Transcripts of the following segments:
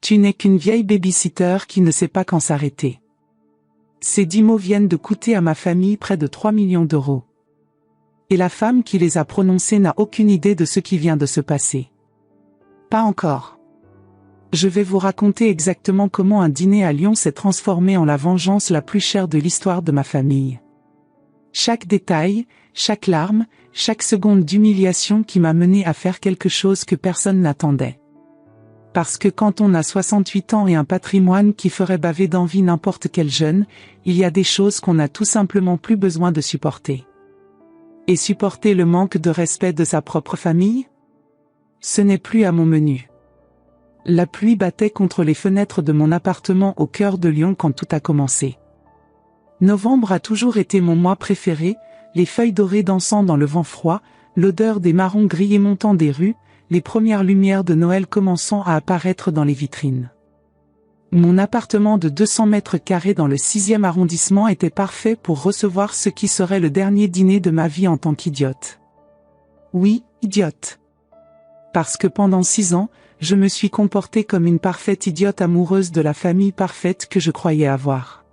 Tu n'es qu'une vieille baby-sitter qui ne sait pas quand s'arrêter. Ces 10 mots viennent de coûter à ma famille près de 3 millions d'euros. Et la femme qui les a prononcés n'a aucune idée de ce qui vient de se passer. Pas encore. Je vais vous raconter exactement comment un dîner à Lyon s'est transformé en la vengeance la plus chère de l'histoire de ma famille. Chaque détail, chaque larme, chaque seconde d'humiliation qui m'a mené à faire quelque chose que personne n'attendait. Parce que quand on a 68 ans et un patrimoine qui ferait baver d'envie n'importe quel jeune, il y a des choses qu'on n'a tout simplement plus besoin de supporter. Et supporter le manque de respect de sa propre famille? Ce n'est plus à mon menu. La pluie battait contre les fenêtres de mon appartement au cœur de Lyon quand tout a commencé. Novembre a toujours été mon mois préféré, les feuilles dorées dansant dans le vent froid, l'odeur des marrons grillés montant des rues, les premières lumières de Noël commençant à apparaître dans les vitrines. Mon appartement de 200 mètres carrés dans le 6e arrondissement était parfait pour recevoir ce qui serait le dernier dîner de ma vie en tant qu'idiote. Oui, idiote. Parce que pendant 6 ans, je me suis comportée comme une parfaite idiote amoureuse de la famille parfaite que je croyais avoir.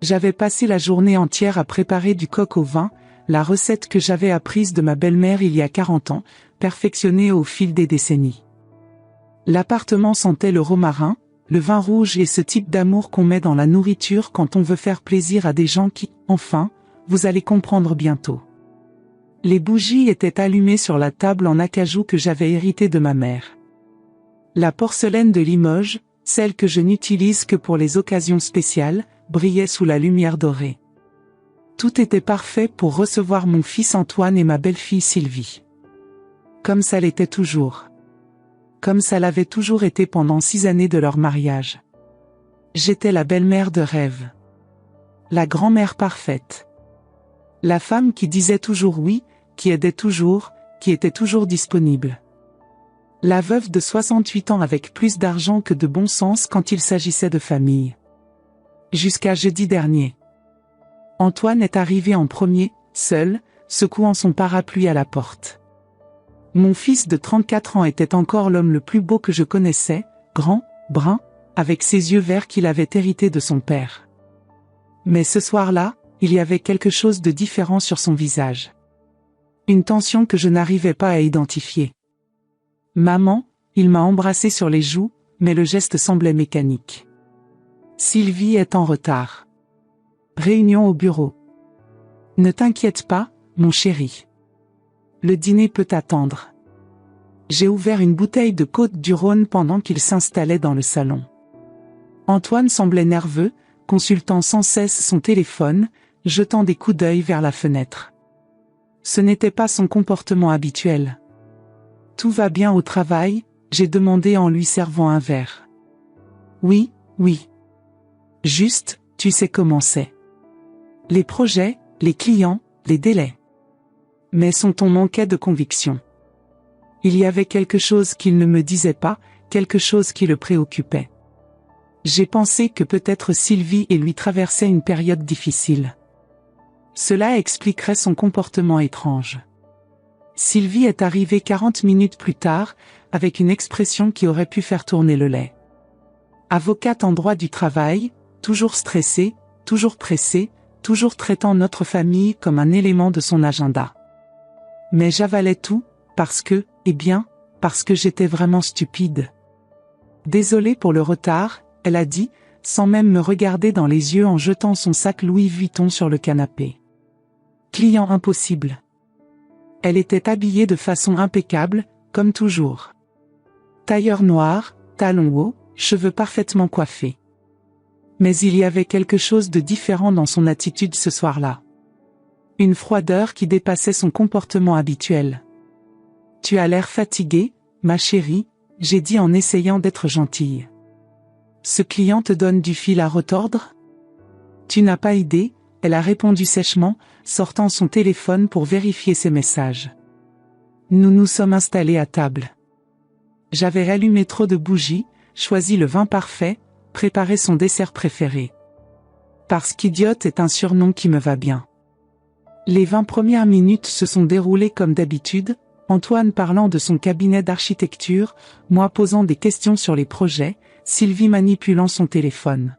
J'avais passé la journée entière à préparer du coq au vin, la recette que j'avais apprise de ma belle-mère il y a 40 ans, perfectionnée au fil des décennies. L'appartement sentait le romarin, le vin rouge et ce type d'amour qu'on met dans la nourriture quand on veut faire plaisir à des gens qui, enfin, vous allez comprendre bientôt. Les bougies étaient allumées sur la table en acajou que j'avais héritée de ma mère. La porcelaine de Limoges, celle que je n'utilise que pour les occasions spéciales, brillait sous la lumière dorée. Tout était parfait pour recevoir mon fils Antoine et ma belle-fille Sylvie. Comme ça l'était toujours. Comme ça l'avait toujours été pendant 6 années de leur mariage. J'étais la belle-mère de rêve. La grand-mère parfaite. La femme qui disait toujours oui, qui aidait toujours, qui était toujours disponible. La veuve de 68 ans avec plus d'argent que de bon sens quand il s'agissait de famille. Jusqu'à jeudi dernier. Antoine est arrivé en premier, seul, secouant son parapluie à la porte. Mon fils de 34 ans était encore l'homme le plus beau que je connaissais, grand, brun, avec ses yeux verts qu'il avait hérités de son père. Mais ce soir-là, il y avait quelque chose de différent sur son visage. Une tension que je n'arrivais pas à identifier. Maman, il m'a embrassé sur les joues, mais le geste semblait mécanique. Sylvie est en retard. Réunion au bureau. Ne t'inquiète pas, mon chéri. Le dîner peut attendre. J'ai ouvert une bouteille de Côtes-du-Rhône pendant qu'il s'installait dans le salon. Antoine semblait nerveux, consultant sans cesse son téléphone, jetant des coups d'œil vers la fenêtre. Ce n'était pas son comportement habituel. Tout va bien au travail, j'ai demandé en lui servant un verre. Oui, oui. Juste, tu sais comment c'est. Les projets, les clients, les délais. Mais son ton manquait de conviction. Il y avait quelque chose qu'il ne me disait pas, quelque chose qui le préoccupait. J'ai pensé que peut-être Sylvie et lui traversaient une période difficile. Cela expliquerait son comportement étrange. Sylvie est arrivée 40 minutes plus tard, avec une expression qui aurait pu faire tourner le lait. Avocate en droit du travail, toujours stressée, toujours pressée, toujours traitant notre famille comme un élément de son agenda. Mais j'avalais tout, parce que j'étais vraiment stupide. Désolée pour le retard, elle a dit, sans même me regarder dans les yeux en jetant son sac Louis Vuitton sur le canapé. Client impossible. Elle était habillée de façon impeccable, comme toujours. Tailleur noir, talons hauts, cheveux parfaitement coiffés. Mais il y avait quelque chose de différent dans son attitude ce soir-là. Une froideur qui dépassait son comportement habituel. « Tu as l'air fatiguée, ma chérie », j'ai dit en essayant d'être gentille. « Ce client te donne du fil à retordre ? » « Tu n'as pas idée », elle a répondu sèchement, sortant son téléphone pour vérifier ses messages. Nous nous sommes installés à table. J'avais rallumé trop de bougies, choisi le vin parfait, préparé son dessert préféré. Parce qu'idiote est un surnom qui me va bien. Les 20 premières minutes se sont déroulées comme d'habitude, Antoine parlant de son cabinet d'architecture, moi posant des questions sur les projets, Sylvie manipulant son téléphone.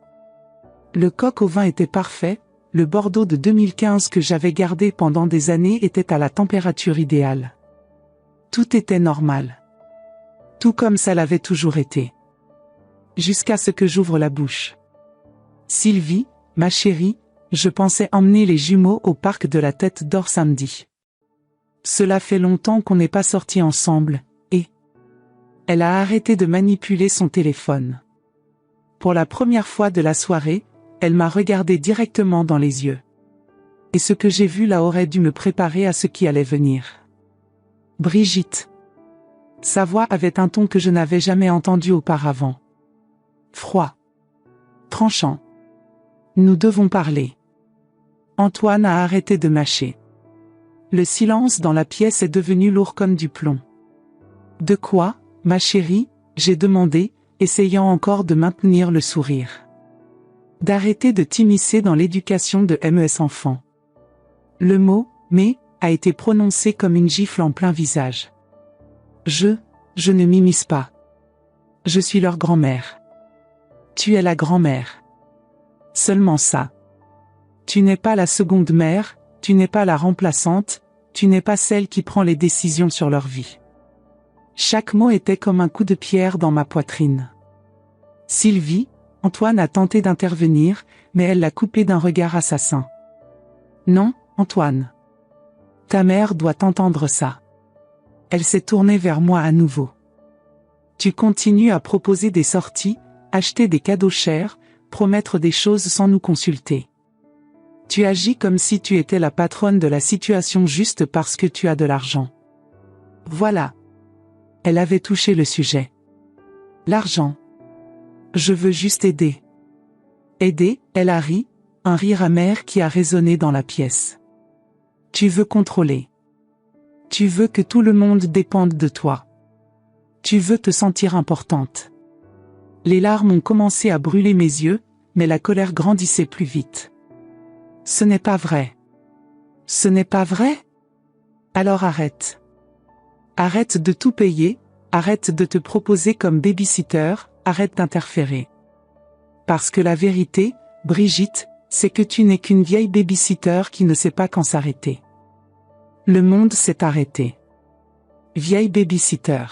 Le coq au vin était parfait, le Bordeaux de 2015 que j'avais gardé pendant des années était à la température idéale. Tout était normal. Tout comme ça l'avait toujours été. Jusqu'à ce que j'ouvre la bouche. Sylvie, ma chérie, je pensais emmener les jumeaux au parc de la Tête d'Or samedi. Cela fait longtemps qu'on n'est pas sortis ensemble, et... Elle a arrêté de manipuler son téléphone. Pour la première fois de la soirée, elle m'a regardé directement dans les yeux. Et ce que j'ai vu là aurait dû me préparer à ce qui allait venir. Brigitte. Sa voix avait un ton que je n'avais jamais entendu auparavant. Froid. Tranchant. Nous devons parler. Antoine a arrêté de mâcher. Le silence dans la pièce est devenu lourd comme du plomb. De quoi, ma chérie, j'ai demandé, essayant encore de maintenir le sourire. D'arrêter de t'immiscer dans l'éducation de mes enfants. Le mot « mais » a été prononcé comme une gifle en plein visage. Je ne m'immisce pas. Je suis leur grand-mère. Tu es la grand-mère. Seulement ça. Tu n'es pas la seconde mère, tu n'es pas la remplaçante, tu n'es pas celle qui prend les décisions sur leur vie. Chaque mot était comme un coup de pierre dans ma poitrine. Sylvie, Antoine a tenté d'intervenir, mais elle l'a coupé d'un regard assassin. Non, Antoine. Ta mère doit entendre ça. Elle s'est tournée vers moi à nouveau. Tu continues à proposer des sorties, acheter des cadeaux chers, promettre des choses sans nous consulter. Tu agis comme si tu étais la patronne de la situation juste parce que tu as de l'argent. Voilà. Elle avait touché le sujet. L'argent. Je veux juste aider. Aider, elle a ri, un rire amer qui a résonné dans la pièce. Tu veux contrôler. Tu veux que tout le monde dépende de toi. Tu veux te sentir importante. Les larmes ont commencé à brûler mes yeux, mais la colère grandissait plus vite. Ce n'est pas vrai. Ce n'est pas vrai? Alors arrête. Arrête de tout payer, arrête de te proposer comme babysitter, arrête d'interférer. Parce que la vérité, Brigitte, c'est que tu n'es qu'une vieille babysitter qui ne sait pas quand s'arrêter. Le monde s'est arrêté. Vieille babysitter.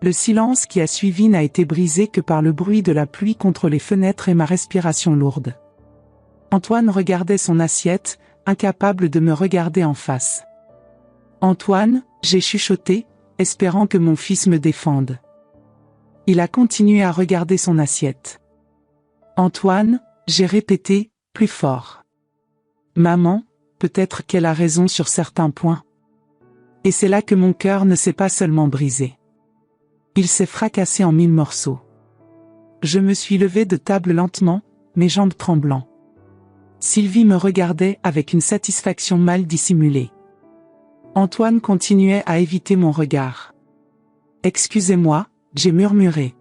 Le silence qui a suivi n'a été brisé que par le bruit de la pluie contre les fenêtres et ma respiration lourde. Antoine regardait son assiette, incapable de me regarder en face. Antoine, j'ai chuchoté, espérant que mon fils me défende. Il a continué à regarder son assiette. Antoine, j'ai répété, plus fort. Maman, peut-être qu'elle a raison sur certains points. Et c'est là que mon cœur ne s'est pas seulement brisé. Il s'est fracassé en 1000 morceaux. Je me suis levé de table lentement, mes jambes tremblant. Sylvie me regardait avec une satisfaction mal dissimulée. Antoine continuait à éviter mon regard. « Excusez-moi », j'ai murmuré.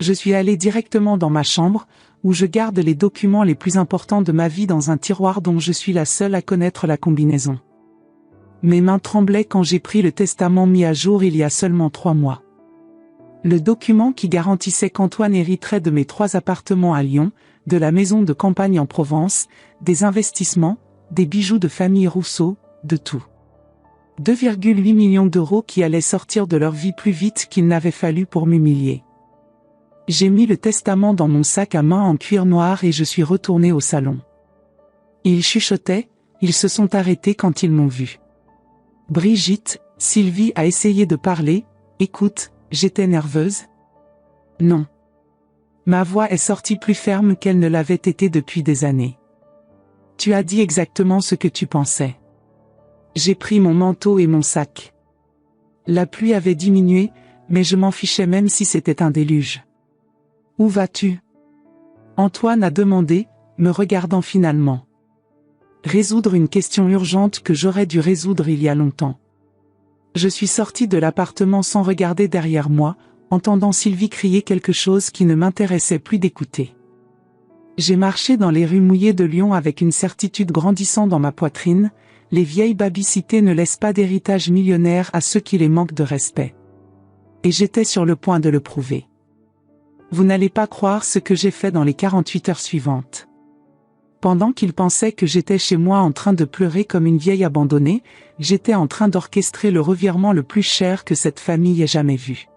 Je suis allé directement dans ma chambre, où je garde les documents les plus importants de ma vie dans un tiroir dont je suis la seule à connaître la combinaison. Mes mains tremblaient quand j'ai pris le testament mis à jour il y a seulement 3 mois. Le document qui garantissait qu'Antoine hériterait de mes 3 appartements à Lyon, de la maison de campagne en Provence, des investissements, des bijoux de famille Rousseau, de tout. 2,8 millions d'euros qui allaient sortir de leur vie plus vite qu'il n'avait fallu pour m'humilier. J'ai mis le testament dans mon sac à main en cuir noir et je suis retourné au salon. Ils chuchotaient, ils se sont arrêtés quand ils m'ont vu. Brigitte, Sylvie a essayé de parler, écoute, j'étais nerveuse. Non. Ma voix est sortie plus ferme qu'elle ne l'avait été depuis des années. Tu as dit exactement ce que tu pensais. J'ai pris mon manteau et mon sac. La pluie avait diminué, mais je m'en fichais même si c'était un déluge. Où vas-tu? Antoine a demandé, me regardant finalement. Résoudre une question urgente que j'aurais dû résoudre il y a longtemps. Je suis sorti de l'appartement sans regarder derrière moi, entendant Sylvie crier quelque chose qui ne m'intéressait plus d'écouter. J'ai marché dans les rues mouillées de Lyon avec une certitude grandissant dans ma poitrine, Les vieilles babysitters ne laissent pas d'héritage millionnaire à ceux qui les manquent de respect. Et j'étais sur le point de le prouver. Vous n'allez pas croire ce que j'ai fait dans les 48 heures suivantes. Pendant qu'il pensait que j'étais chez moi en train de pleurer comme une vieille abandonnée, j'étais en train d'orchestrer le revirement le plus cher que cette famille ait jamais vu.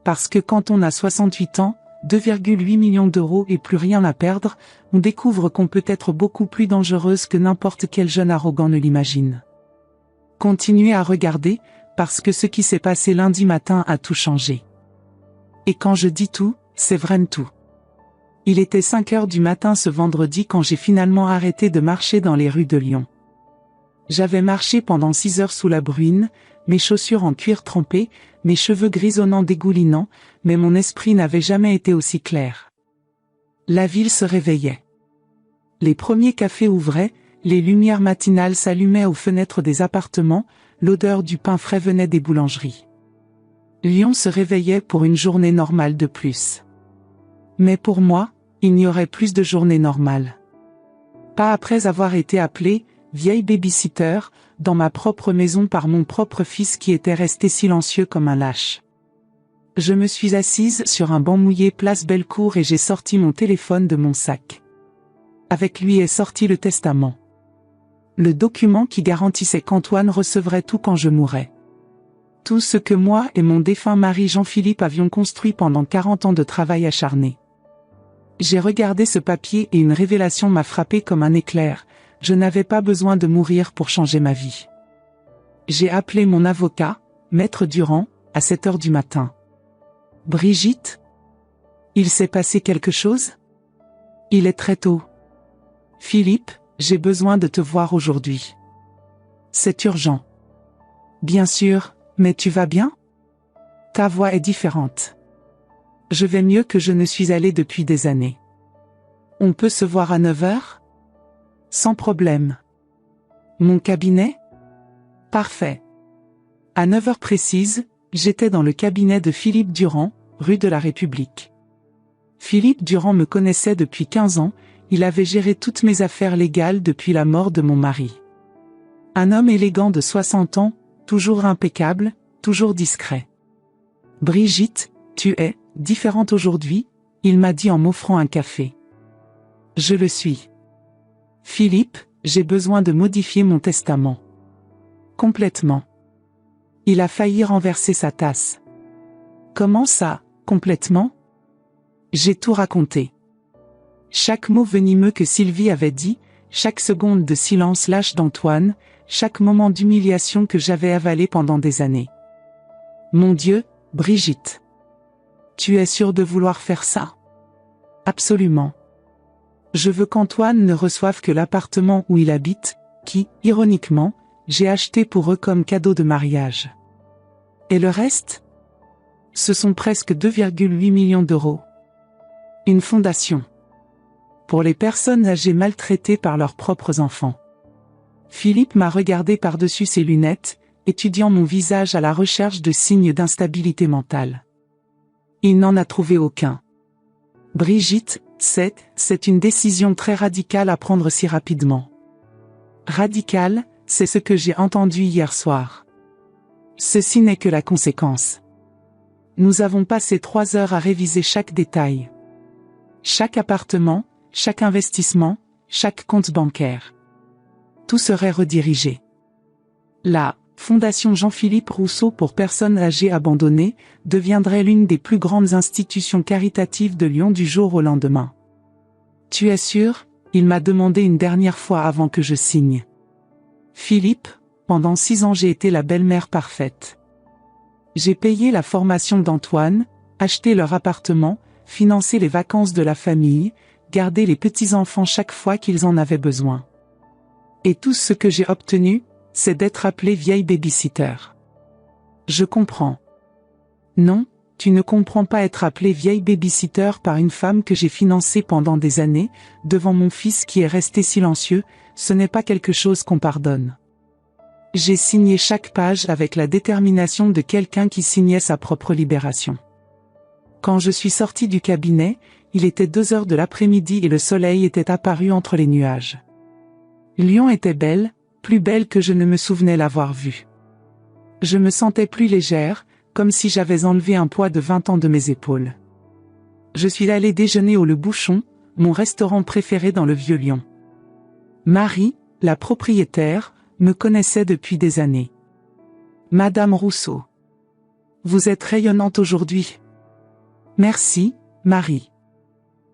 Parce que quand on a 68 ans, 2,8 millions d'euros et plus rien à perdre, on découvre qu'on peut être beaucoup plus dangereuse que n'importe quel jeune arrogant ne l'imagine. Continuez à regarder, parce que ce qui s'est passé lundi matin a tout changé. Et quand je dis tout, c'est vraiment tout. Il était 5 heures du matin ce vendredi quand j'ai finalement arrêté de marcher dans les rues de Lyon. J'avais marché pendant 6 heures sous la bruine, mes chaussures en cuir trempé, mes cheveux grisonnants dégoulinants, mais mon esprit n'avait jamais été aussi clair. La ville se réveillait. Les premiers cafés ouvraient, les lumières matinales s'allumaient aux fenêtres des appartements, l'odeur du pain frais venait des boulangeries. Lyon se réveillait pour une journée normale de plus. Mais pour moi, il n'y aurait plus de journée normale. Pas après avoir été appelée, vieille babysitter, dans ma propre maison par mon propre fils qui était resté silencieux comme un lâche. Je me suis assise sur un banc mouillé place Bellecour et j'ai sorti mon téléphone de mon sac. Avec lui est sorti le testament. Le document qui garantissait qu'Antoine recevrait tout quand je mourrais. Tout ce que moi et mon défunt mari Jean-Philippe avions construit pendant 40 ans de travail acharné. J'ai regardé ce papier et une révélation m'a frappé comme un éclair. Je n'avais pas besoin de mourir pour changer ma vie. J'ai appelé mon avocat, Maître Durand, à 7 heures du matin. Brigitte? Il s'est passé quelque chose? Il est très tôt. Philippe, j'ai besoin de te voir aujourd'hui. C'est urgent. Bien sûr, mais tu vas bien? Ta voix est différente. Je vais mieux que je ne suis allé depuis des années. On peut se voir à 9 heures? Sans problème. Mon cabinet? Parfait. À 9 heures précises, j'étais dans le cabinet de Philippe Durand, rue de la République. Philippe Durand me connaissait depuis 15 ans, il avait géré toutes mes affaires légales depuis la mort de mon mari. Un homme élégant de 60 ans, toujours impeccable, toujours discret. Brigitte, tu es différente aujourd'hui, il m'a dit en m'offrant un café. Je le suis. Philippe, j'ai besoin de modifier mon testament. Complètement. Il a failli renverser sa tasse. Comment ça, complètement? J'ai tout raconté. Chaque mot venimeux que Sylvie avait dit, chaque seconde de silence lâche d'Antoine, chaque moment d'humiliation que j'avais avalé pendant des années. Mon Dieu, Brigitte. Tu es sûre de vouloir faire ça? Absolument. Je veux qu'Antoine ne reçoive que l'appartement où il habite, qui, ironiquement, j'ai acheté pour eux comme cadeau de mariage. Et le reste? Ce sont presque 2,8 millions d'euros. Une fondation. Pour les personnes âgées maltraitées par leurs propres enfants. Philippe m'a regardé par-dessus ses lunettes, étudiant mon visage à la recherche de signes d'instabilité mentale. Il n'en a trouvé aucun. Brigitte, c'est une décision très radicale à prendre si rapidement. Radicale, c'est ce que j'ai entendu hier soir. Ceci n'est que la conséquence. Nous avons passé 3 heures à réviser chaque détail. Chaque appartement, chaque investissement, chaque compte bancaire. Tout serait redirigé. La Fondation Jean-Philippe Rousseau pour personnes âgées abandonnées deviendrait l'une des plus grandes institutions caritatives de Lyon du jour au lendemain. Tu es sûr? Il m'a demandé une dernière fois avant que je signe. Philippe, pendant 6 ans j'ai été la belle-mère parfaite. J'ai payé la formation d'Antoine, acheté leur appartement, financé les vacances de la famille, gardé les petits-enfants chaque fois qu'ils en avaient besoin. Et tout ce que j'ai obtenu, c'est d'être appelée vieille babysitter. Je comprends. Non, tu ne comprends pas être appelée vieille babysitter par une femme que j'ai financée pendant des années, devant mon fils qui est resté silencieux, ce n'est pas quelque chose qu'on pardonne. J'ai signé chaque page avec la détermination de quelqu'un qui signait sa propre libération. Quand je suis sortie du cabinet, il était 2 heures de l'après-midi et le soleil était apparu entre les nuages. Lyon était belle, plus belle que je ne me souvenais l'avoir vue. Je me sentais plus légère, comme si j'avais enlevé un poids de 20 ans de mes épaules. Je suis allée déjeuner au Le Bouchon, mon restaurant préféré dans le Vieux-Lyon. Marie, la propriétaire, me connaissait depuis des années. Madame Rousseau. Vous êtes rayonnante aujourd'hui. Merci, Marie.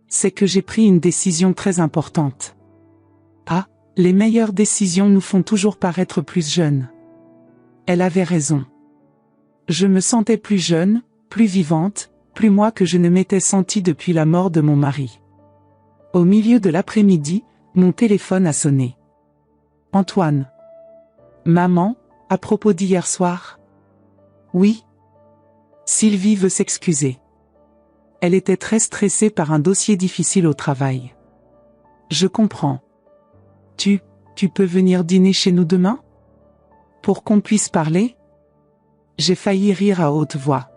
C'est que j'ai pris une décision très importante. Ah, les meilleures décisions nous font toujours paraître plus jeunes. Elle avait raison. Je me sentais plus jeune, plus vivante, plus moi que je ne m'étais sentie depuis la mort de mon mari. Au milieu de l'après-midi, mon téléphone a sonné. Antoine. Maman, à propos d'hier soir? Oui. Sylvie veut s'excuser. Elle était très stressée par un dossier difficile au travail. Je comprends. Tu peux venir dîner chez nous demain? Pour qu'on puisse parler? J'ai failli rire à haute voix.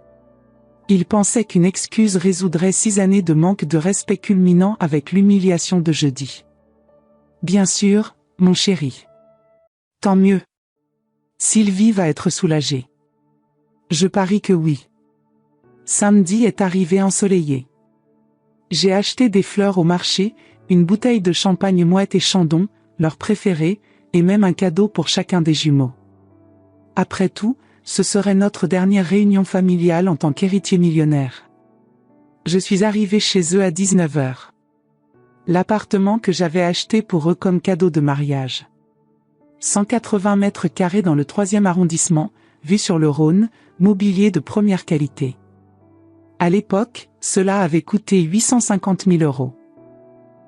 Il pensait qu'une excuse résoudrait 6 années de manque de respect culminant avec l'humiliation de jeudi. Bien sûr, mon chéri. Tant mieux. Sylvie va être soulagée. Je parie que oui. Samedi est arrivé ensoleillé. J'ai acheté des fleurs au marché, une bouteille de champagne Moët et Chandon, leur préféré, et même un cadeau pour chacun des jumeaux. Après tout, ce serait notre dernière réunion familiale en tant qu'héritier millionnaire. Je suis arrivé chez eux à 19h. L'appartement que j'avais acheté pour eux comme cadeau de mariage. 180 mètres carrés dans le 3e arrondissement, vue sur le Rhône, mobilier de première qualité. À l'époque, cela avait coûté 850 000 €.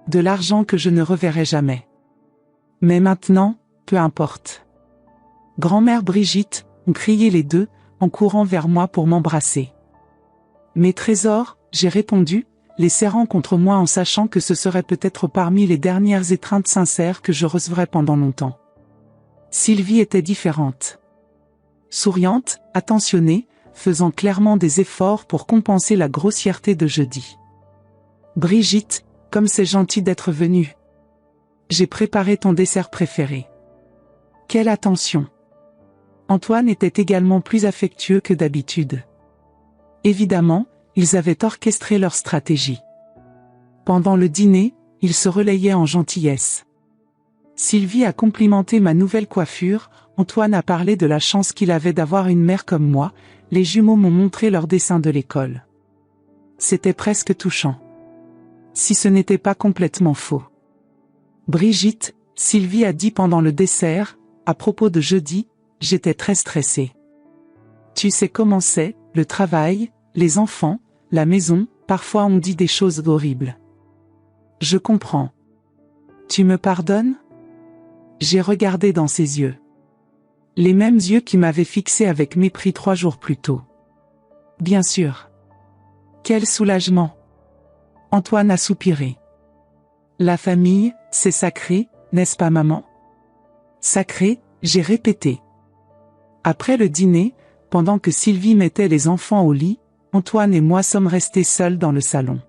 De l'argent que je ne reverrai jamais. Mais maintenant, peu importe. Grand-mère Brigitte, ont crié les deux, en courant vers moi pour m'embrasser. Mes trésors, j'ai répondu, les serrant contre moi en sachant que ce serait peut-être parmi les dernières étreintes sincères que je recevrais pendant longtemps. Sylvie était différente. Souriante, attentionnée, faisant clairement des efforts pour compenser la grossièreté de jeudi. Brigitte, comme c'est gentil d'être venue. J'ai préparé ton dessert préféré. Quelle attention! Antoine était également plus affectueux que d'habitude. Évidemment, ils avaient orchestré leur stratégie. Pendant le dîner, ils se relayaient en gentillesse. Sylvie a complimenté ma nouvelle coiffure, Antoine a parlé de la chance qu'il avait d'avoir une mère comme moi, les jumeaux m'ont montré leurs dessins de l'école. C'était presque touchant. Si ce n'était pas complètement faux. Brigitte, Sylvie a dit pendant le dessert, à propos de jeudi, j'étais très stressée. Tu sais comment c'est, le travail, les enfants, la maison, parfois on dit des choses horribles. Je comprends. Tu me pardonnes? J'ai regardé dans ses yeux. Les mêmes yeux qui m'avaient fixé avec mépris 3 jours plus tôt. Bien sûr. Quel soulagement. Antoine a soupiré. La famille, c'est sacré, n'est-ce pas maman? Sacré, j'ai répété. Après le dîner, pendant que Sylvie mettait les enfants au lit, Antoine et moi sommes restés seuls dans le salon.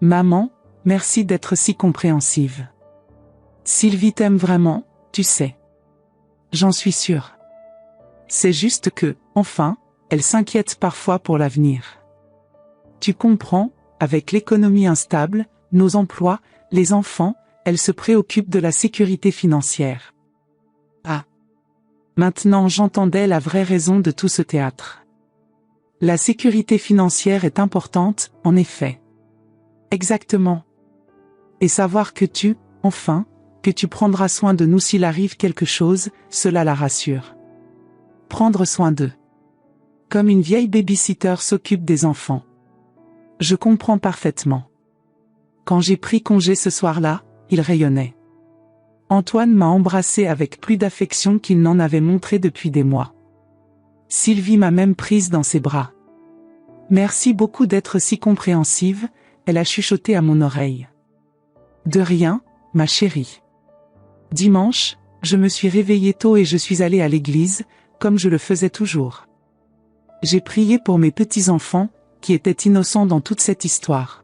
Maman, merci d'être si compréhensive. Sylvie t'aime vraiment, tu sais. J'en suis sûre. C'est juste que, enfin, elle s'inquiète parfois pour l'avenir. Tu comprends, avec l'économie instable, nos emplois, les enfants, elle se préoccupe de la sécurité financière. Ah. Maintenant j'entendais la vraie raison de tout ce théâtre. La sécurité financière est importante, en effet. Exactement. Et savoir que enfin, que tu prendras soin de nous s'il arrive quelque chose, cela la rassure. Prendre soin d'eux. Comme une vieille baby-sitter s'occupe des enfants. Je comprends parfaitement. Quand j'ai pris congé ce soir-là, il rayonnait. Antoine m'a embrassé avec plus d'affection qu'il n'en avait montré depuis des mois. Sylvie m'a même prise dans ses bras. Merci beaucoup d'être si compréhensive, elle a chuchoté à mon oreille. De rien, ma chérie. Dimanche, je me suis réveillée tôt et je suis allée à l'église, comme je le faisais toujours. J'ai prié pour mes petits-enfants, qui étaient innocents dans toute cette histoire.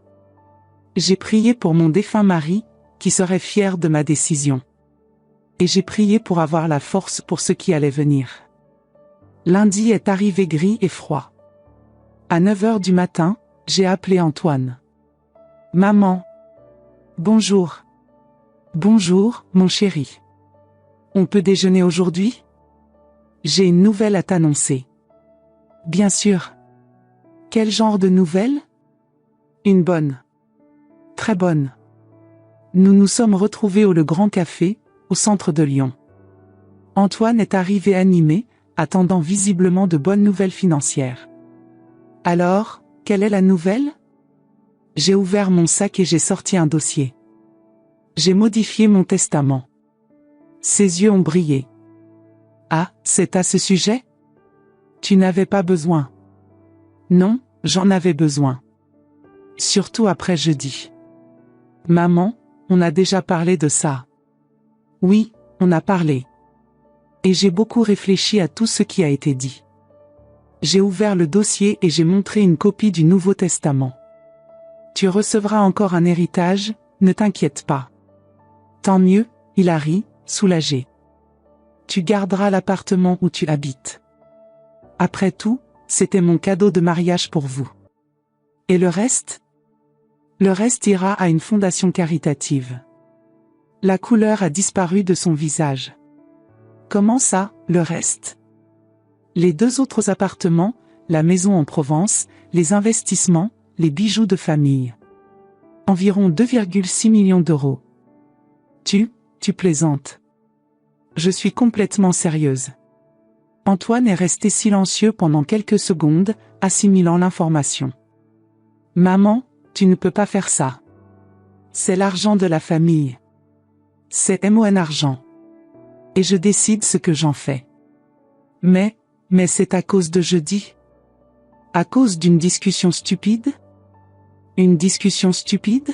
J'ai prié pour mon défunt mari, qui serait fier de ma décision. Et j'ai prié pour avoir la force pour ce qui allait venir. Lundi est arrivé gris et froid. À 9 heures du matin, j'ai appelé Antoine. Maman. Bonjour. Bonjour, mon chéri. On peut déjeuner aujourd'hui? J'ai une nouvelle à t'annoncer. Bien sûr. Quel genre de nouvelle? Une bonne. Très bonne. Nous nous sommes retrouvés au Le Grand Café, au centre de Lyon. Antoine est arrivé animé, attendant visiblement de bonnes nouvelles financières. Alors, quelle est la nouvelle? J'ai ouvert mon sac et j'ai sorti un dossier. J'ai modifié mon testament. Ses yeux ont brillé. Ah, c'est à ce sujet? Tu n'avais pas besoin. Non, j'en avais besoin. Surtout après jeudi. Maman, on a déjà parlé de ça. Oui, on a parlé. Et j'ai beaucoup réfléchi à tout ce qui a été dit. J'ai ouvert le dossier et j'ai montré une copie du Nouveau Testament. Tu recevras encore un héritage, ne t'inquiète pas. Tant mieux, il a ri, soulagé. Tu garderas l'appartement où tu habites. Après tout, c'était mon cadeau de mariage pour vous. Et le reste? Le reste ira à une fondation caritative. La couleur a disparu de son visage. Comment ça, le reste? Les 2 autres appartements, la maison en Provence, les investissements, les bijoux de famille. Environ 2,6 millions d'euros. Tu plaisantes. Je suis complètement sérieuse. Antoine est resté silencieux pendant quelques secondes, assimilant l'information. Maman, tu ne peux pas faire ça. C'est l'argent de la famille. C'est mon argent. Et je décide ce que j'en fais. Mais c'est à cause de jeudi? À cause d'une discussion stupide? Une discussion stupide?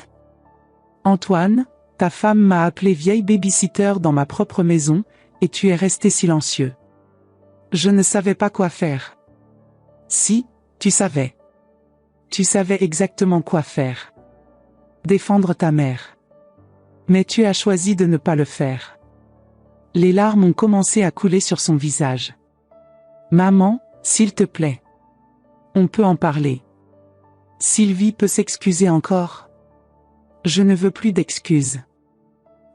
Antoine, ta femme m'a appelé vieille babysitter dans ma propre maison, et tu es resté silencieux. Je ne savais pas quoi faire. Si, tu savais. Tu savais exactement quoi faire. Défendre ta mère. Mais tu as choisi de ne pas le faire. Les larmes ont commencé à couler sur son visage. Maman, s'il te plaît. On peut en parler. Sylvie peut s'excuser encore. Je ne veux plus d'excuses.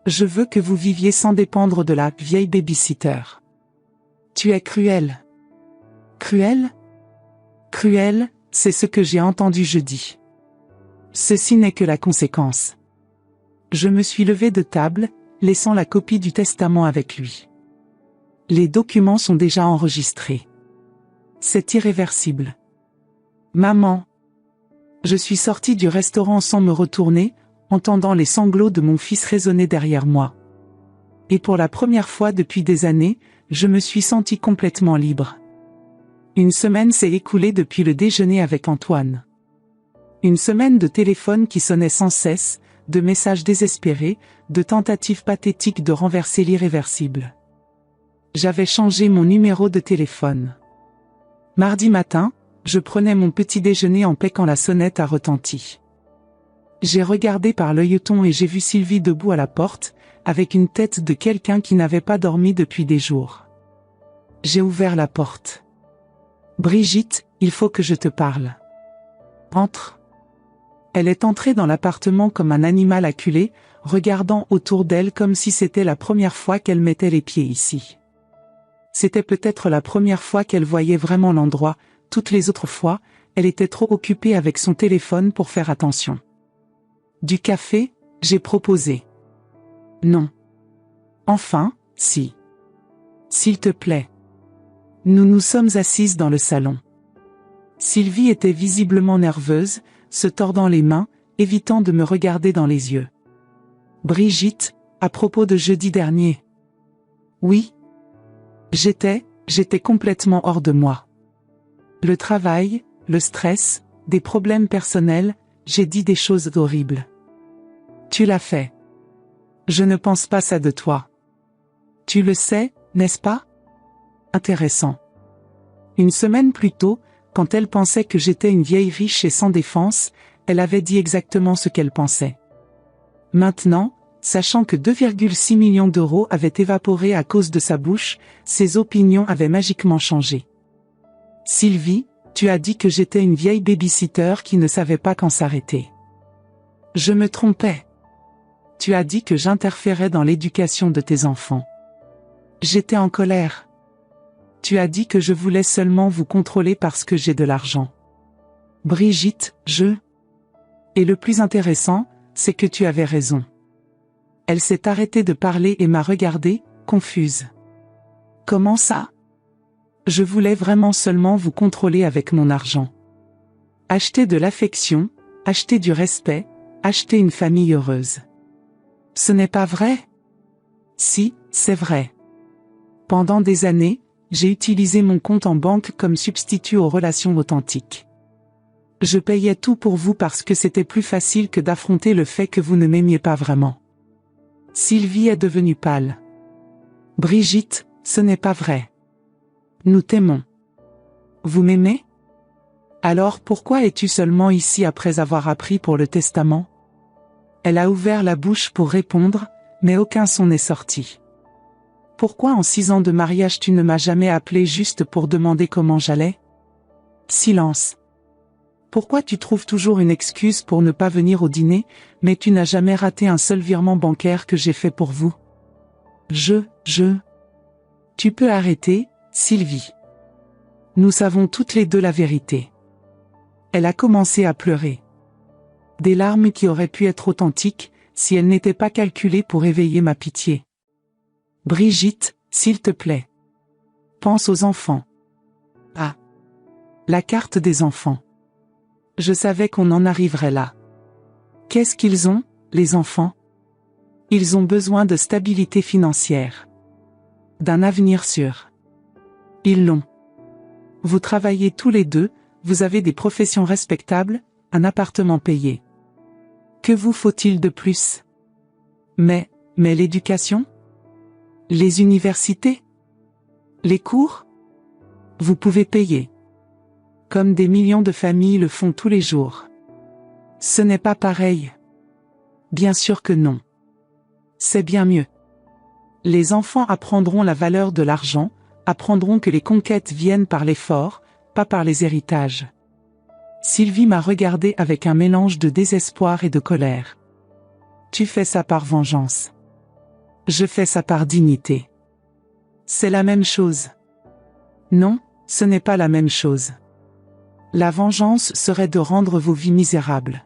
Je veux que vous viviez sans dépendre de la vieille babysitter. Tu es cruel. Cruel? Cruel, c'est ce que j'ai entendu jeudi. Ceci n'est que la conséquence. Je me suis levé de table, laissant la copie du testament avec lui. Les documents sont déjà enregistrés. C'est irréversible. Maman. Je suis sortie du restaurant sans me retourner, entendant les sanglots de mon fils résonner derrière moi. Et pour la première fois depuis des années, je me suis sentie complètement libre. Une semaine s'est écoulée depuis le déjeuner avec Antoine. Une semaine de téléphone qui sonnait sans cesse, de messages désespérés, de tentatives pathétiques de renverser l'irréversible. J'avais changé mon numéro de téléphone. Mardi matin, je prenais mon petit déjeuner en paix quand la sonnette a retenti. J'ai regardé par l'œilleton et j'ai vu Sylvie debout à la porte, avec une tête de quelqu'un qui n'avait pas dormi depuis des jours. J'ai ouvert la porte. Brigitte, il faut que je te parle. Entre. Elle est entrée dans l'appartement comme un animal acculé, regardant autour d'elle comme si c'était la première fois qu'elle mettait les pieds ici. C'était peut-être la première fois qu'elle voyait vraiment l'endroit, toutes les autres fois, elle était trop occupée avec son téléphone pour faire attention. Du café, j'ai proposé. Non. Enfin, si. S'il te plaît. Nous nous sommes assises dans le salon. Sylvie était visiblement nerveuse, se tordant les mains, évitant de me regarder dans les yeux. Brigitte, à propos de jeudi dernier. Oui. J'étais complètement hors de moi. Le travail, le stress, des problèmes personnels, j'ai dit des choses horribles. Tu l'as fait. Je ne pense pas ça de toi. Tu le sais, n'est-ce pas? Intéressant. Une semaine plus tôt, quand elle pensait que j'étais une vieille riche et sans défense, elle avait dit exactement ce qu'elle pensait. Maintenant, sachant que 2,6 millions d'euros avaient évaporé à cause de sa bouche, ses opinions avaient magiquement changé. Sylvie, tu as dit que j'étais une vieille babysitter qui ne savait pas quand s'arrêter. Je me trompais. Tu as dit que j'interférais dans l'éducation de tes enfants. J'étais en colère. Tu as dit que je voulais seulement vous contrôler parce que j'ai de l'argent. Brigitte, Et le plus intéressant, c'est que tu avais raison. Elle s'est arrêtée de parler et m'a regardée, confuse. Comment ça? Je voulais vraiment seulement vous contrôler avec mon argent. Acheter de l'affection, acheter du respect, acheter une famille heureuse. Ce n'est pas vrai? Si, c'est vrai. Pendant des années, j'ai utilisé mon compte en banque comme substitut aux relations authentiques. Je payais tout pour vous parce que c'était plus facile que d'affronter le fait que vous ne m'aimiez pas vraiment. Sylvie est devenue pâle. Brigitte, ce n'est pas vrai. Nous t'aimons. Vous m'aimez? Alors pourquoi es-tu seulement ici après avoir appris pour le testament? Elle a ouvert la bouche pour répondre, mais aucun son n'est sorti. Pourquoi en 6 ans de mariage tu ne m'as jamais appelé juste pour demander comment j'allais? Silence. Pourquoi tu trouves toujours une excuse pour ne pas venir au dîner, mais tu n'as jamais raté un seul virement bancaire que j'ai fait pour vous? Tu peux arrêter, Sylvie. Nous savons toutes les deux la vérité. Elle a commencé à pleurer. Des larmes qui auraient pu être authentiques, si elles n'étaient pas calculées pour éveiller ma pitié. Brigitte, s'il te plaît. Pense aux enfants. Ah. La carte des enfants. Je savais qu'on en arriverait là. Qu'est-ce qu'ils ont, les enfants? Ils ont besoin de stabilité financière. D'un avenir sûr. Ils l'ont. Vous travaillez tous les deux, vous avez des professions respectables, un appartement payé. Que vous faut-il de plus? Mais l'éducation? Les universités? Les cours? Vous pouvez payer. Comme des millions de familles le font tous les jours. Ce n'est pas pareil. Bien sûr que non. C'est bien mieux. Les enfants apprendront la valeur de l'argent, apprendront que les conquêtes viennent par l'effort, pas par les héritages. Sylvie m'a regardé avec un mélange de désespoir et de colère. Tu fais ça par vengeance. Je fais ça par dignité. C'est la même chose. Non, ce n'est pas la même chose. La vengeance serait de rendre vos vies misérables.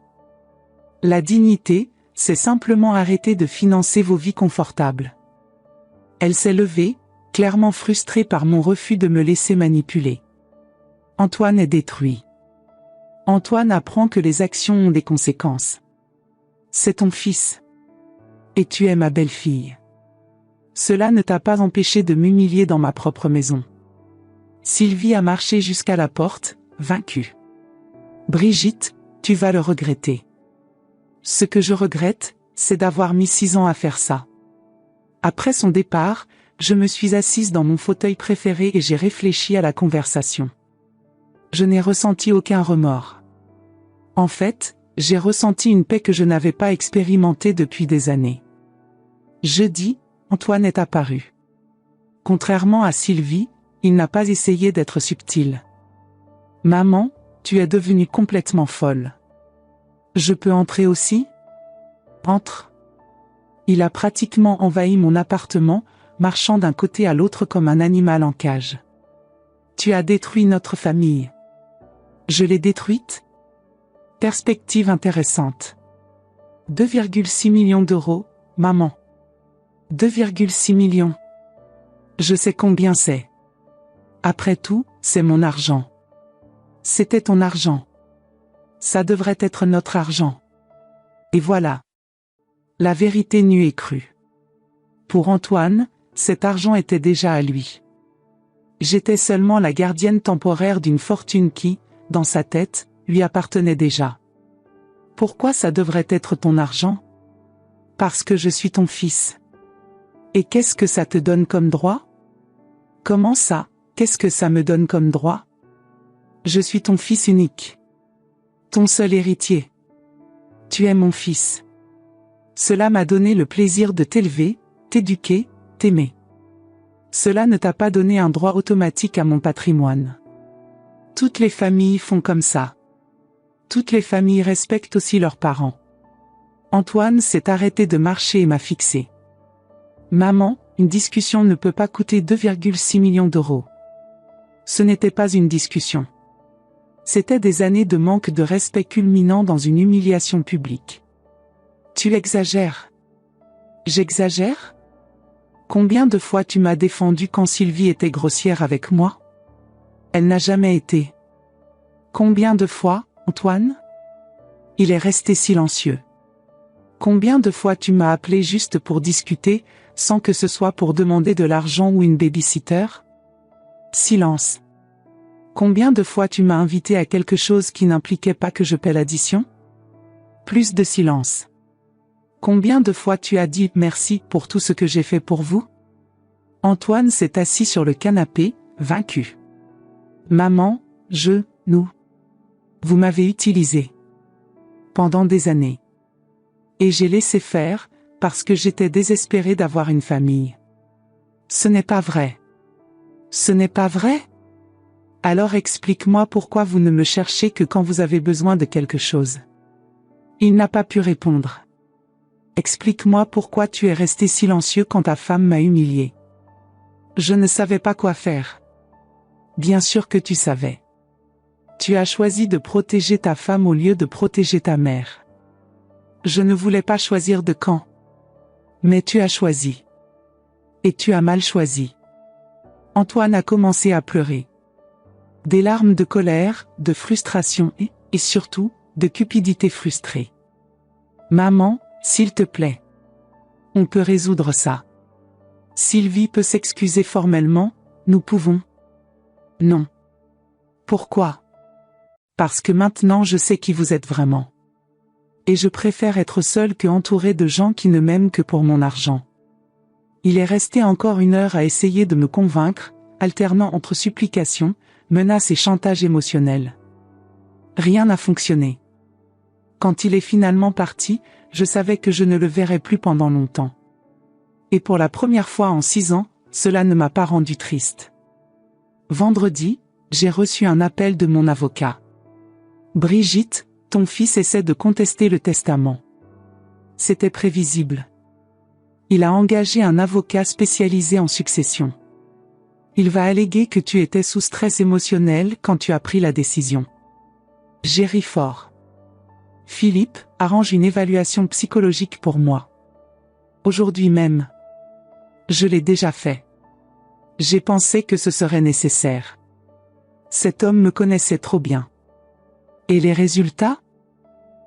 La dignité, c'est simplement arrêter de financer vos vies confortables. Elle s'est levée, clairement frustrée par mon refus de me laisser manipuler. Antoine est détruit. Antoine apprend que les actions ont des conséquences. C'est ton fils. Et tu es ma belle-fille. Cela ne t'a pas empêché de m'humilier dans ma propre maison. Sylvie a marché jusqu'à la porte, vaincue. Brigitte, tu vas le regretter. Ce que je regrette, c'est d'avoir mis 6 ans à faire ça. Après son départ, je me suis assise dans mon fauteuil préféré et j'ai réfléchi à la conversation. Je n'ai ressenti aucun remords. En fait, j'ai ressenti une paix que je n'avais pas expérimentée depuis des années. Jeudi, Antoine est apparu. Contrairement à Sylvie, il n'a pas essayé d'être subtil. Maman, tu es devenue complètement folle. Je peux entrer aussi? Entre. Il a pratiquement envahi mon appartement, marchant d'un côté à l'autre comme un animal en cage. Tu as détruit notre famille. Je l'ai détruite? Perspective intéressante. 2,6 millions d'euros, maman. 2,6 millions. Je sais combien c'est. Après tout, c'est mon argent. C'était ton argent. Ça devrait être notre argent. Et voilà. La vérité nue et crue. Pour Antoine, cet argent était déjà à lui. J'étais seulement la gardienne temporaire d'une fortune qui, dans sa tête, lui appartenait déjà. Pourquoi ça devrait être ton argent? Parce que je suis ton fils. Et qu'est-ce que ça te donne comme droit? Comment ça, qu'est-ce que ça me donne comme droit? Je suis ton fils unique. Ton seul héritier. Tu es mon fils. Cela m'a donné le plaisir de t'élever, t'éduquer, t'aimer. Cela ne t'a pas donné un droit automatique à mon patrimoine. Toutes les familles font comme ça. Toutes les familles respectent aussi leurs parents. Antoine s'est arrêté de marcher et m'a fixé. Maman, une discussion ne peut pas coûter 2,6 millions d'euros. Ce n'était pas une discussion. C'était des années de manque de respect culminant dans une humiliation publique. Tu exagères. J'exagère? Combien de fois tu m'as défendu quand Sylvie était grossière avec moi? Elle n'a jamais été. Combien de fois, Antoine? Il est resté silencieux. Combien de fois tu m'as appelé juste pour discuter, sans que ce soit pour demander de l'argent ou une babysitter? Silence. Combien de fois tu m'as invité à quelque chose qui n'impliquait pas que je paie l'addition? Plus de silence. Combien de fois tu as dit merci pour tout ce que j'ai fait pour vous? Antoine s'est assis sur le canapé, vaincu. Maman, nous. Vous m'avez utilisé. Pendant des années. Et j'ai laissé faire, parce que j'étais désespéré d'avoir une famille. Ce n'est pas vrai. Ce n'est pas vrai? Alors explique-moi pourquoi vous ne me cherchez que quand vous avez besoin de quelque chose. Il n'a pas pu répondre. Explique-moi pourquoi tu es resté silencieux quand ta femme m'a humilié. Je ne savais pas quoi faire. Bien sûr que tu savais. Tu as choisi de protéger ta femme au lieu de protéger ta mère. Je ne voulais pas choisir de camp. Mais tu as choisi. Et tu as mal choisi. Antoine a commencé à pleurer. Des larmes de colère, de frustration et surtout, de cupidité frustrée. Maman, s'il te plaît. On peut résoudre ça. Sylvie peut s'excuser formellement, nous pouvons. Non. Pourquoi? Parce que maintenant je sais qui vous êtes vraiment. Et je préfère être seul que entouré de gens qui ne m'aiment que pour mon argent. Il est resté encore 1 heure à essayer de me convaincre, alternant entre supplications, menaces et chantage émotionnel. Rien n'a fonctionné. Quand il est finalement parti, je savais que je ne le verrais plus pendant longtemps. Et pour la première fois en 6 ans, cela ne m'a pas rendu triste. Vendredi, j'ai reçu un appel de mon avocat. Brigitte, ton fils essaie de contester le testament. C'était prévisible. Il a engagé un avocat spécialisé en succession. Il va alléguer que tu étais sous stress émotionnel quand tu as pris la décision. J'ai ri fort. Philippe, arrange une évaluation psychologique pour moi. Aujourd'hui même. Je l'ai déjà fait. J'ai pensé que ce serait nécessaire. Cet homme me connaissait trop bien. Et les résultats?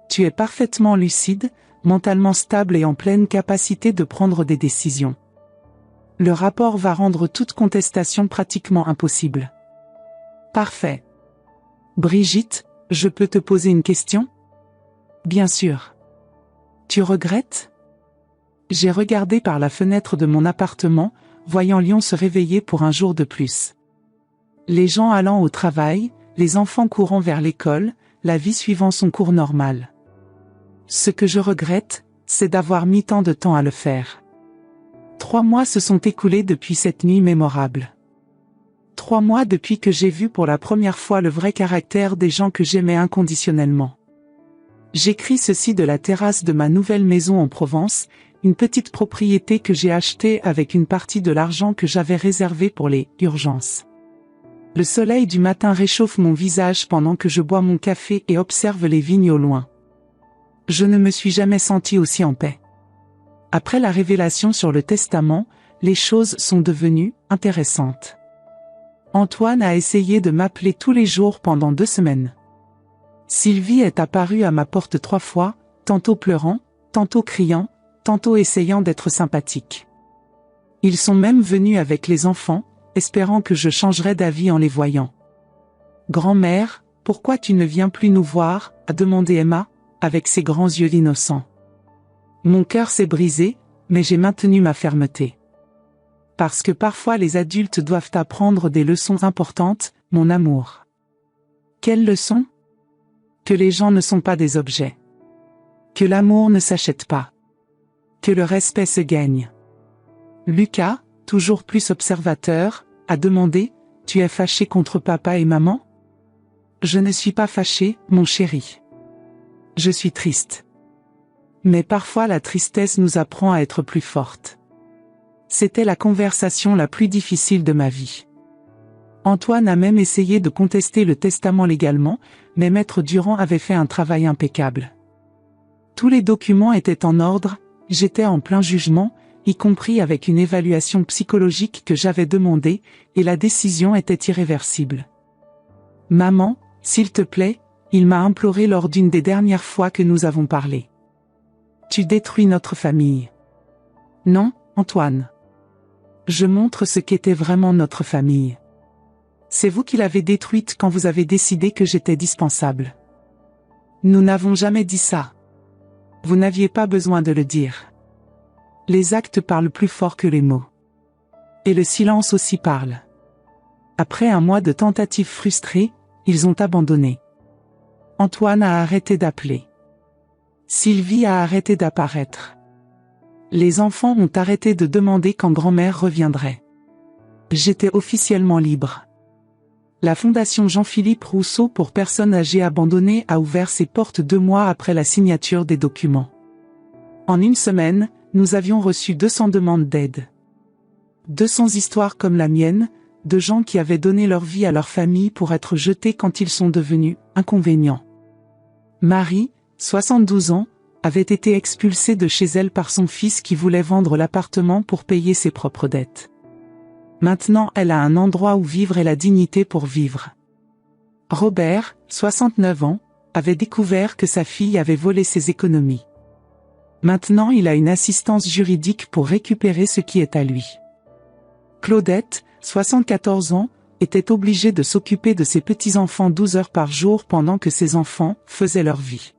Tu es parfaitement lucide, mentalement stable et en pleine capacité de prendre des décisions. Le rapport va rendre toute contestation pratiquement impossible. Parfait. Brigitte, je peux te poser une question? Bien sûr. Tu regrettes? J'ai regardé par la fenêtre de mon appartement, voyant Lyon se réveiller pour un jour de plus. Les gens allant au travail, les enfants courant vers l'école, la vie suivant son cours normal. Ce que je regrette, c'est d'avoir mis tant de temps à le faire. 3 mois se sont écoulés depuis cette nuit mémorable. 3 mois depuis que j'ai vu pour la première fois le vrai caractère des gens que j'aimais inconditionnellement. J'écris ceci de la terrasse de ma nouvelle maison en Provence, une petite propriété que j'ai achetée avec une partie de l'argent que j'avais réservé pour les urgences. Le soleil du matin réchauffe mon visage pendant que je bois mon café et observe les vignes au loin. Je ne me suis jamais senti aussi en paix. Après la révélation sur le testament, les choses sont devenues intéressantes. Antoine a essayé de m'appeler tous les jours pendant 2 semaines. Sylvie est apparue à ma porte 3 fois, tantôt pleurant, tantôt criant, tantôt essayant d'être sympathique. Ils sont même venus avec les enfants, espérant que je changerais d'avis en les voyant. « Grand-mère, pourquoi tu ne viens plus nous voir ?» a demandé Emma, avec ses grands yeux innocents. Mon cœur s'est brisé, mais j'ai maintenu ma fermeté. Parce que parfois les adultes doivent apprendre des leçons importantes, mon amour. Quelles leçons? Que les gens ne sont pas des objets. Que l'amour ne s'achète pas. Que le respect se gagne. Lucas, toujours plus observateur, a demandé, tu es fâché contre papa et maman? Je ne suis pas fâché, mon chéri. Je suis triste. Mais parfois la tristesse nous apprend à être plus fortes. C'était la conversation la plus difficile de ma vie. Antoine a même essayé de contester le testament légalement, mais Maître Durand avait fait un travail impeccable. Tous les documents étaient en ordre, j'étais en plein jugement, y compris avec une évaluation psychologique que j'avais demandée, et la décision était irréversible. Maman, s'il te plaît, il m'a imploré lors d'une des dernières fois que nous avons parlé. Tu détruis notre famille. Non, Antoine. Je montre ce qu'était vraiment notre famille. C'est vous qui l'avez détruite quand vous avez décidé que j'étais dispensable. Nous n'avons jamais dit ça. Vous n'aviez pas besoin de le dire. Les actes parlent plus fort que les mots. Et le silence aussi parle. Après un mois de tentatives frustrées, ils ont abandonné. Antoine a arrêté d'appeler. Sylvie a arrêté d'apparaître. Les enfants ont arrêté de demander quand grand-mère reviendrait. J'étais officiellement libre. La Fondation Jean-Philippe Rousseau pour personnes âgées abandonnées a ouvert ses portes 2 mois après la signature des documents. En une semaine, nous avions reçu 200 demandes d'aide. 200 histoires comme la mienne, de gens qui avaient donné leur vie à leur famille pour être jetés quand ils sont devenus inconvénients. Marie, 72 ans, avait été expulsée de chez elle par son fils qui voulait vendre l'appartement pour payer ses propres dettes. Maintenant elle a un endroit où vivre et la dignité pour vivre. Robert, 69 ans, avait découvert que sa fille avait volé ses économies. Maintenant il a une assistance juridique pour récupérer ce qui est à lui. Claudette, 74 ans, était obligée de s'occuper de ses petits-enfants 12 heures par jour pendant que ses enfants faisaient leur vie.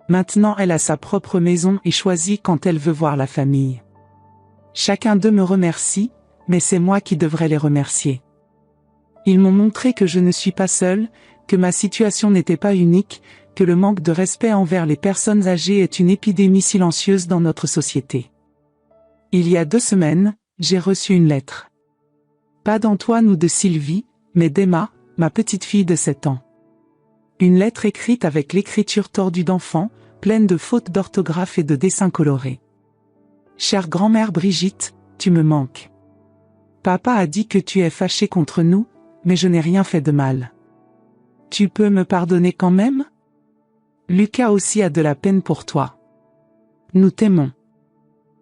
Maintenant elle a sa propre maison et choisit quand elle veut voir la famille. Chacun d'eux me remercie, mais c'est moi qui devrais les remercier. Ils m'ont montré que je ne suis pas seule, que ma situation n'était pas unique, que le manque de respect envers les personnes âgées est une épidémie silencieuse dans notre société. Il y a 2 semaines, j'ai reçu une lettre. Pas d'Antoine ou de Sylvie, mais d'Emma, ma petite fille de 7 ans. Une lettre écrite avec l'écriture tordue d'enfant, pleine de fautes d'orthographe et de dessins colorés. Chère grand-mère Brigitte, tu me manques. Papa a dit que tu es fâchée contre nous, mais je n'ai rien fait de mal. Tu peux me pardonner quand même? Lucas aussi a de la peine pour toi. Nous t'aimons.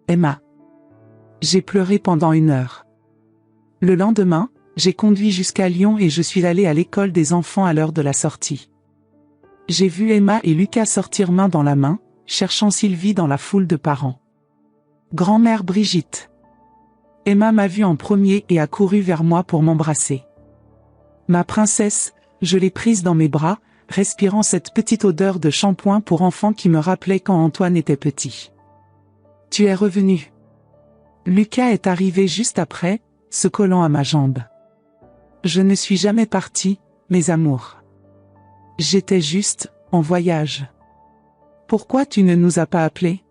Emma. J'ai pleuré pendant 1 heure. Le lendemain, j'ai conduit jusqu'à Lyon et je suis allée à l'école des enfants à l'heure de la sortie. J'ai vu Emma et Lucas sortir main dans la main, cherchant Sylvie dans la foule de parents. Grand-mère Brigitte. Emma m'a vue en premier et a couru vers moi pour m'embrasser. Ma princesse, je l'ai prise dans mes bras, respirant cette petite odeur de shampoing pour enfant qui me rappelait quand Antoine était petit. Tu es revenu. Lucas est arrivé juste après, se collant à ma jambe. Je ne suis jamais partie, mes amours. J'étais juste, en voyage. Pourquoi tu ne nous as pas appelés?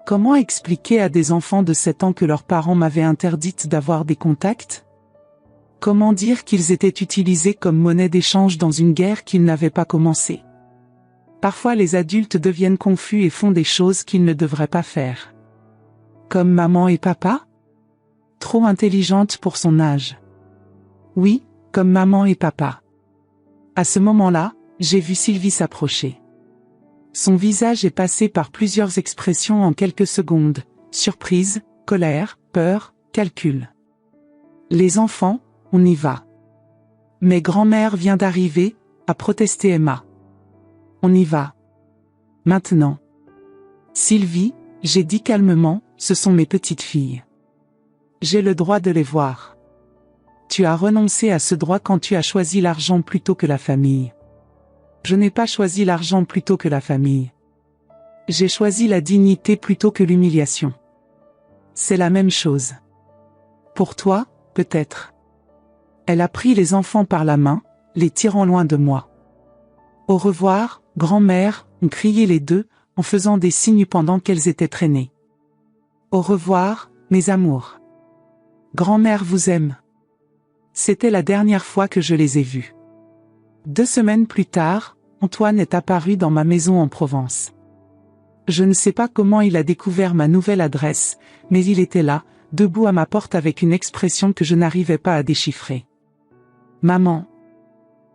Comment expliquer à des enfants de 7 ans que leurs parents m'avaient interdite d'avoir des contacts? Comment dire qu'ils étaient utilisés comme monnaie d'échange dans une guerre qu'ils n'avaient pas commencée? Parfois les adultes deviennent confus et font des choses qu'ils ne devraient pas faire. Comme maman et papa? Trop intelligente pour son âge. Oui, comme maman et papa. À ce moment-là, j'ai vu Sylvie s'approcher. Son visage est passé par plusieurs expressions en quelques secondes, surprise, colère, peur, calcul. Les enfants, on y va. Mais grand-mère vient d'arriver, a protesté Emma. On y va. Maintenant. Sylvie, j'ai dit calmement, ce sont mes petites filles. J'ai le droit de les voir. Tu as renoncé à ce droit quand tu as choisi l'argent plutôt que la famille. Je n'ai pas choisi l'argent plutôt que la famille. J'ai choisi la dignité plutôt que l'humiliation. C'est la même chose. Pour toi, peut-être. Elle a pris les enfants par la main, les tirant loin de moi. Au revoir, grand-mère, ont crié les deux, en faisant des signes pendant qu'elles étaient traînées. Au revoir, mes amours. Grand-mère vous aime. C'était la dernière fois que je les ai vus. 2 semaines plus tard, Antoine est apparu dans ma maison en Provence. Je ne sais pas comment il a découvert ma nouvelle adresse, mais il était là, debout à ma porte avec une expression que je n'arrivais pas à déchiffrer. Maman.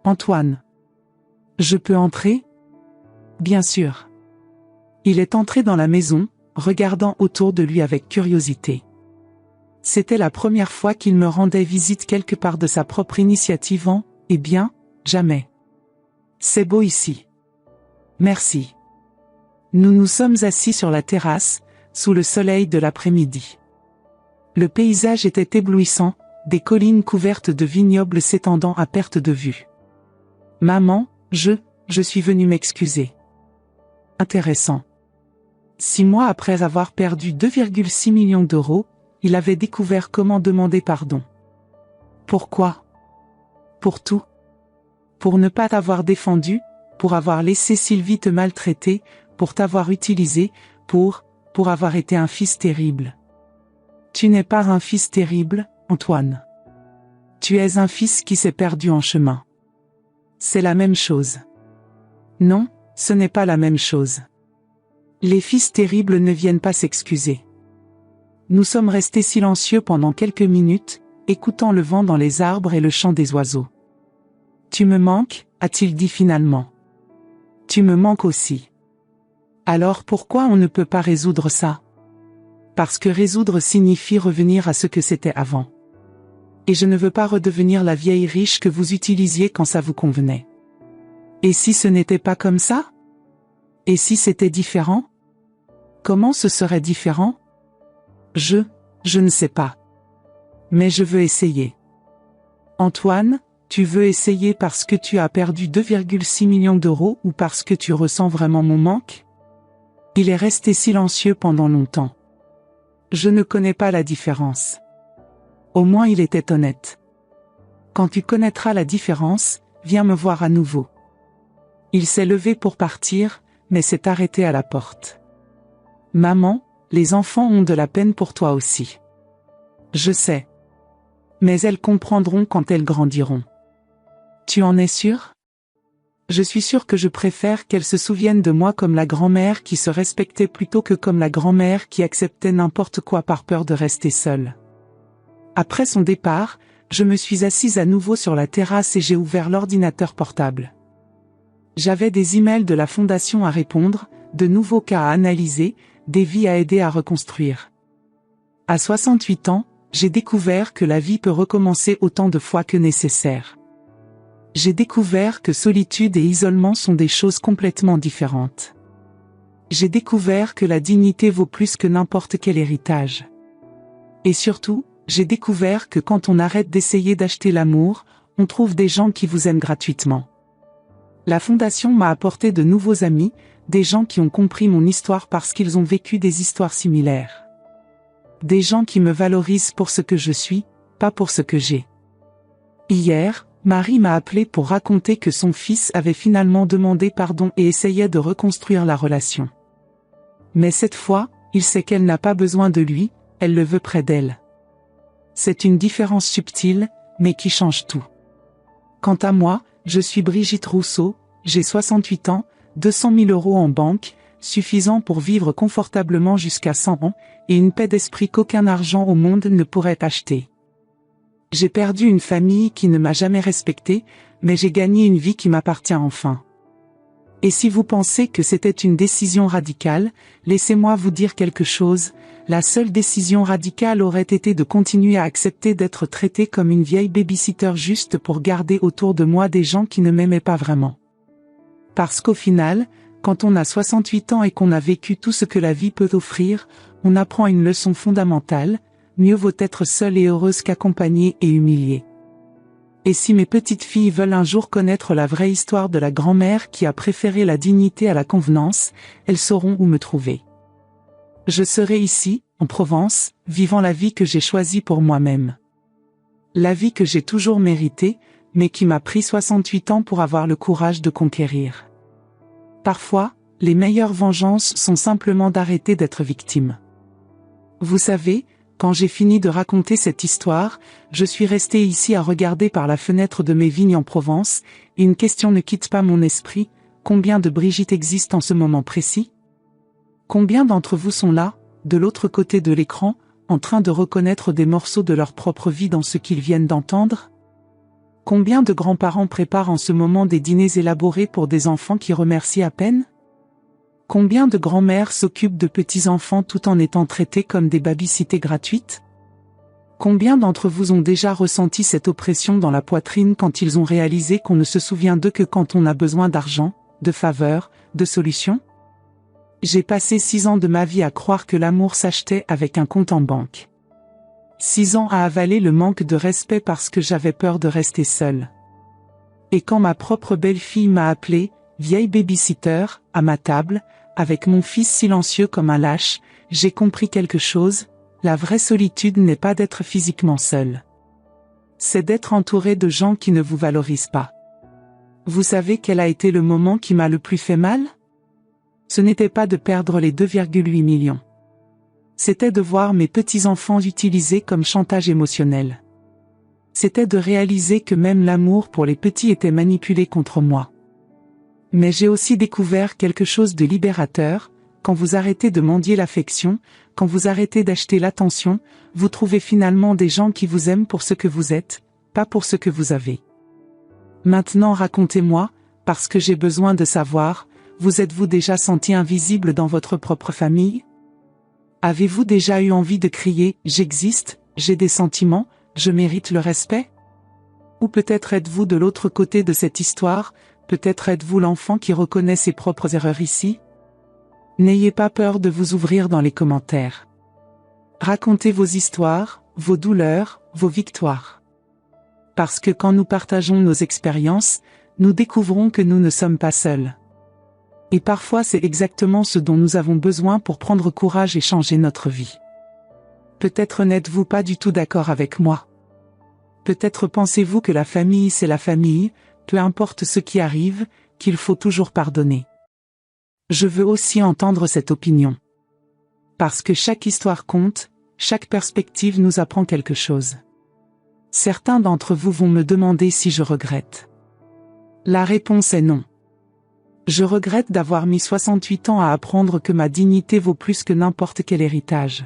Antoine. Je peux entrer? Bien sûr. Il est entré dans la maison, regardant autour de lui avec curiosité. C'était la première fois qu'il me rendait visite quelque part de sa propre initiative eh bien, jamais. C'est beau ici. Merci. Nous nous sommes assis sur la terrasse, sous le soleil de l'après-midi. Le paysage était éblouissant, des collines couvertes de vignobles s'étendant à perte de vue. Maman, je suis venu m'excuser. Intéressant. 6 mois après avoir perdu 2,6 millions d'euros, il avait découvert comment demander pardon. Pourquoi? Pour tout. Pour ne pas t'avoir défendu, pour avoir laissé Sylvie te maltraiter, pour t'avoir utilisé, pour avoir été un fils terrible. Tu n'es pas un fils terrible, Antoine. Tu es un fils qui s'est perdu en chemin. C'est la même chose. Non, ce n'est pas la même chose. Les fils terribles ne viennent pas s'excuser. Nous sommes restés silencieux pendant quelques minutes, écoutant le vent dans les arbres et le chant des oiseaux. Tu me manques, a-t-il dit finalement. Tu me manques aussi. Alors pourquoi on ne peut pas résoudre ça? Parce que résoudre signifie revenir à ce que c'était avant. Et je ne veux pas redevenir la vieille riche que vous utilisiez quand ça vous convenait. Et si ce n'était pas comme ça? Et si c'était différent? Comment ce serait différent? Je ne sais pas. Mais je veux essayer. Antoine, tu veux essayer parce que tu as perdu 2,6 millions d'euros ou parce que tu ressens vraiment mon manque? Il est resté silencieux pendant longtemps. Je ne connais pas la différence. Au moins il était honnête. Quand tu connaîtras la différence, viens me voir à nouveau. Il s'est levé pour partir, mais s'est arrêté à la porte. Maman, les enfants ont de la peine pour toi aussi. Je sais. Mais elles comprendront quand elles grandiront. Tu en es sûr? Je suis sûr que je préfère qu'elles se souviennent de moi comme la grand-mère qui se respectait plutôt que comme la grand-mère qui acceptait n'importe quoi par peur de rester seule. Après son départ, je me suis assise à nouveau sur la terrasse et j'ai ouvert l'ordinateur portable. J'avais des emails de la fondation à répondre, de nouveaux cas à analyser, des vies à aider à reconstruire. À 68 ans, j'ai découvert que la vie peut recommencer autant de fois que nécessaire. J'ai découvert que solitude et isolement sont des choses complètement différentes. J'ai découvert que la dignité vaut plus que n'importe quel héritage. Et surtout, j'ai découvert que quand on arrête d'essayer d'acheter l'amour, on trouve des gens qui vous aiment gratuitement. La fondation m'a apporté de nouveaux amis, des gens qui ont compris mon histoire parce qu'ils ont vécu des histoires similaires. Des gens qui me valorisent pour ce que je suis, pas pour ce que j'ai. Hier, Marie m'a appelé pour raconter que son fils avait finalement demandé pardon et essayait de reconstruire la relation. Mais cette fois, il sait qu'elle n'a pas besoin de lui, elle le veut près d'elle. C'est une différence subtile, mais qui change tout. Quant à moi, je suis Brigitte Rousseau, j'ai 68 ans, 200 000 euros en banque, suffisant pour vivre confortablement jusqu'à 100 ans, et une paix d'esprit qu'aucun argent au monde ne pourrait acheter. J'ai perdu une famille qui ne m'a jamais respectée, mais j'ai gagné une vie qui m'appartient enfin. Et si vous pensez que c'était une décision radicale, laissez-moi vous dire quelque chose, la seule décision radicale aurait été de continuer à accepter d'être traitée comme une vieille babysitter juste pour garder autour de moi des gens qui ne m'aimaient pas vraiment. Parce qu'au final, quand on a 68 ans et qu'on a vécu tout ce que la vie peut offrir, on apprend une leçon fondamentale, mieux vaut être seule et heureuse qu'accompagnée et humiliée. Et si mes petites filles veulent un jour connaître la vraie histoire de la grand-mère qui a préféré la dignité à la convenance, elles sauront où me trouver. Je serai ici, en Provence, vivant la vie que j'ai choisie pour moi-même. La vie que j'ai toujours méritée, mais qui m'a pris 68 ans pour avoir le courage de conquérir. Parfois, les meilleures vengeances sont simplement d'arrêter d'être victime. Vous savez, quand j'ai fini de raconter cette histoire, je suis resté ici à regarder par la fenêtre de mes vignes en Provence, et une question ne quitte pas mon esprit: combien de Brigitte existent en ce moment précis? Combien d'entre vous sont là, de l'autre côté de l'écran, en train de reconnaître des morceaux de leur propre vie dans ce qu'ils viennent d'entendre? Combien de grands-parents préparent en ce moment des dîners élaborés pour des enfants qui remercient à peine? Combien de grands-mères s'occupent de petits-enfants tout en étant traités comme des baby-sitters gratuites? Combien d'entre vous ont déjà ressenti cette oppression dans la poitrine quand ils ont réalisé qu'on ne se souvient d'eux que quand on a besoin d'argent, de faveurs, de solutions? J'ai passé 6 ans de ma vie à croire que l'amour s'achetait avec un compte en banque. 6 ans à avaler le manque de respect parce que j'avais peur de rester seule. Et quand ma propre belle-fille m'a appelée, vieille baby-sitter, à ma table, avec mon fils silencieux comme un lâche, j'ai compris quelque chose: la vraie solitude n'est pas d'être physiquement seul. C'est d'être entouré de gens qui ne vous valorisent pas. Vous savez quel a été le moment qui m'a le plus fait mal? Ce n'était pas de perdre les 2,8 millions. C'était de voir mes petits-enfants utilisés comme chantage émotionnel. C'était de réaliser que même l'amour pour les petits était manipulé contre moi. Mais j'ai aussi découvert quelque chose de libérateur: quand vous arrêtez de mendier l'affection, quand vous arrêtez d'acheter l'attention, vous trouvez finalement des gens qui vous aiment pour ce que vous êtes, pas pour ce que vous avez. Maintenant racontez-moi, parce que j'ai besoin de savoir: vous êtes-vous déjà senti invisible dans votre propre famille? Avez-vous déjà eu envie de crier: j'existe, j'ai des sentiments, je mérite le respect? Ou peut-être êtes-vous de l'autre côté de cette histoire, peut-être êtes-vous l'enfant qui reconnaît ses propres erreurs ici? N'ayez pas peur de vous ouvrir dans les commentaires. Racontez vos histoires, vos douleurs, vos victoires. Parce que quand nous partageons nos expériences, nous découvrons que nous ne sommes pas seuls. Et parfois c'est exactement ce dont nous avons besoin pour prendre courage et changer notre vie. Peut-être n'êtes-vous pas du tout d'accord avec moi. Peut-être pensez-vous que la famille c'est la famille, peu importe ce qui arrive, qu'il faut toujours pardonner. Je veux aussi entendre cette opinion. Parce que chaque histoire compte, chaque perspective nous apprend quelque chose. Certains d'entre vous vont me demander si je regrette. La réponse est non. Je regrette d'avoir mis 68 ans à apprendre que ma dignité vaut plus que n'importe quel héritage.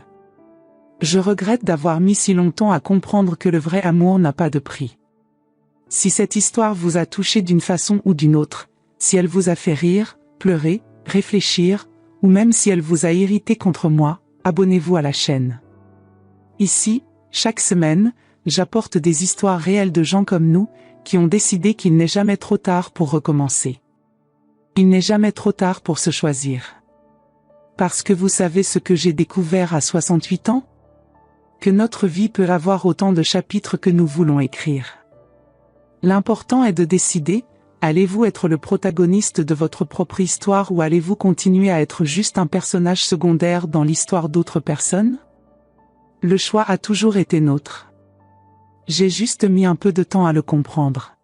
Je regrette d'avoir mis si longtemps à comprendre que le vrai amour n'a pas de prix. Si cette histoire vous a touché d'une façon ou d'une autre, si elle vous a fait rire, pleurer, réfléchir, ou même si elle vous a irrité contre moi, abonnez-vous à la chaîne. Ici, chaque semaine, j'apporte des histoires réelles de gens comme nous, qui ont décidé qu'il n'est jamais trop tard pour recommencer. Il n'est jamais trop tard pour se choisir. Parce que vous savez ce que j'ai découvert à 68 ans? Que notre vie peut avoir autant de chapitres que nous voulons écrire. L'important est de décider: allez-vous être le protagoniste de votre propre histoire ou allez-vous continuer à être juste un personnage secondaire dans l'histoire d'autres personnes? Le choix a toujours été nôtre. J'ai juste mis un peu de temps à le comprendre.